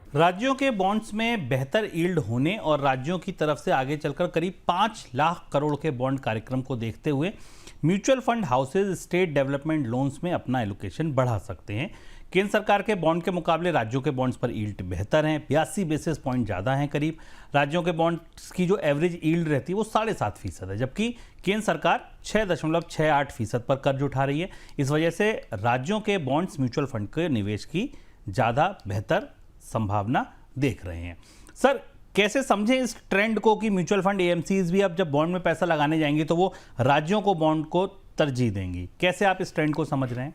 राज्यों के बॉन्ड्स में बेहतर यील्ड होने और राज्यों की तरफ से आगे चलकर करीब 5 लाख करोड़ के बॉन्ड कार्यक्रम को देखते हुए mutual fund houses state development loans में अपना एलोकेशन बढ़ा सकते हैं। केंद्र सरकार के बॉन्ड के मुकाबले राज्यों के बॉन्ड्स पर यील्ड बेहतर हैं, 82 बेसिस पॉइंट ज़्यादा हैं करीब। राज्यों के बॉन्ड्स की जो एवरेज यील्ड रहती है वो 7.5% है, जबकि केंद्र सरकार 6.68% पर कर्ज उठा रही है। इस वजह से राज्यों के बॉन्ड्स म्यूचुअल फंड के निवेश की ज़्यादा बेहतर संभावना देख रहे हैं। सर, कैसे समझें इस ट्रेंड को कि म्यूचुअल फंड एएमसीज भी अब जब बॉन्ड में पैसा लगाने जाएंगे तो वो राज्यों को बॉन्ड को तरजीह देंगी? कैसे आप इस ट्रेंड को समझ रहे हैं?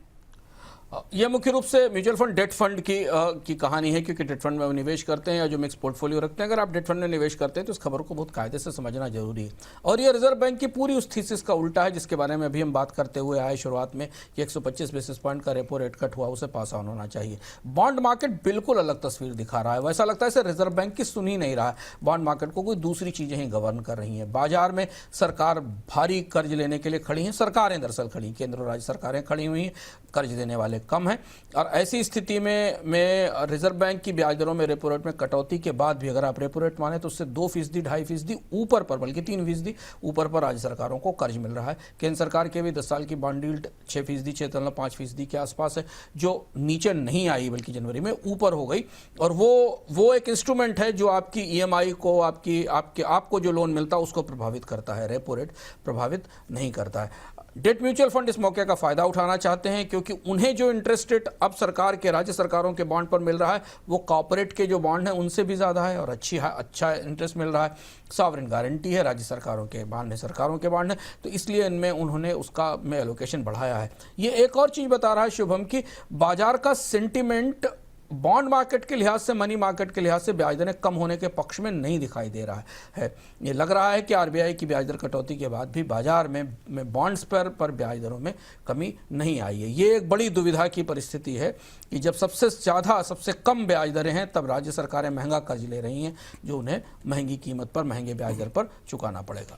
यह मुख्य रूप से म्यूचुअल फंड डेट फंड की कहानी है, क्योंकि डेट फंड में वो निवेश करते हैं या जो मिक्स पोर्टफोलियो रखते हैं। अगर आप डेट फंड में निवेश करते हैं तो इस खबर को बहुत कायदे से समझना जरूरी है। और ये रिजर्व बैंक की पूरी उस थीसिस का उल्टा है जिसके बारे में अभी हम बात करते हुए आए शुरुआत में कि 125 बेसिस पॉइंट का रेपो रेट कट हुआ, उसे पास ऑन होना चाहिए। बॉन्ड मार्केट बिल्कुल अलग तस्वीर दिखा रहा है। वैसा लगता है इसे रिजर्व बैंक की सुन ही नहीं रहा है। बॉन्ड मार्केट को कोई दूसरी चीजें ही गवर्न कर रही हैं। बाजार में सरकार भारी कर्ज लेने के लिए खड़ी है, सरकारें दरअसल खड़ी, केंद्र और राज्य सरकारें खड़ी हुई हैं, कर्ज देने वाले कम हैं। और ऐसी स्थिति में रिजर्व बैंक की ब्याज दरों में रेपो रेट में कटौती के बाद भी अगर आप रेपो रेट माने तो उससे 2%, 2.5% ऊपर पर, बल्कि 3% ऊपर पर राज्य सरकारों को कर्ज मिल रहा है। केंद्र सरकार के भी 10 साल की बॉन्ड यील्ड 6%, 6.5% के आसपास है, जो नीचे नहीं आई बल्कि जनवरी में ऊपर हो गई। और वो एक इंस्ट्रूमेंट है जो आपकी ईएमआई को, आपको जो लोन मिलता है उसको प्रभावित करता है, रेपो रेट प्रभावित नहीं करता है। डेट म्यूचुअल फंड इस मौके का फायदा उठाना चाहते हैं क्योंकि उन्हें जो इंटरेस्ट रेट अब सरकार के, राज्य सरकारों के बॉन्ड पर मिल रहा है वो कॉर्पोरेट के जो बॉन्ड हैं उनसे भी ज़्यादा है और अच्छा इंटरेस्ट मिल रहा है। सॉवरेन गारंटी है, राज्य सरकारों के बॉन्ड है, सरकारों के बॉन्ड है, तो इसलिए इनमें उन्होंने उसका में एलोकेशन बढ़ाया है। ये एक और चीज़ बता रहा है शुभम कि बाजार का सेंटिमेंट बॉन्ड मार्केट के लिहाज से, मनी मार्केट के लिहाज से ब्याज दरें कम होने के पक्ष में नहीं दिखाई दे रहा है। ये लग रहा है कि आरबीआई की ब्याज दर कटौती के बाद भी बाजार में बॉन्ड्स पर ब्याज दरों में कमी नहीं आई है। ये एक बड़ी दुविधा की परिस्थिति है कि जब सबसे ज़्यादा, सबसे कम ब्याज दरें हैं तब राज्य सरकारें महंगा कर्ज ले रही हैं जो उन्हें महंगी कीमत पर, महंगे ब्याज दर पर चुकाना पड़ेगा।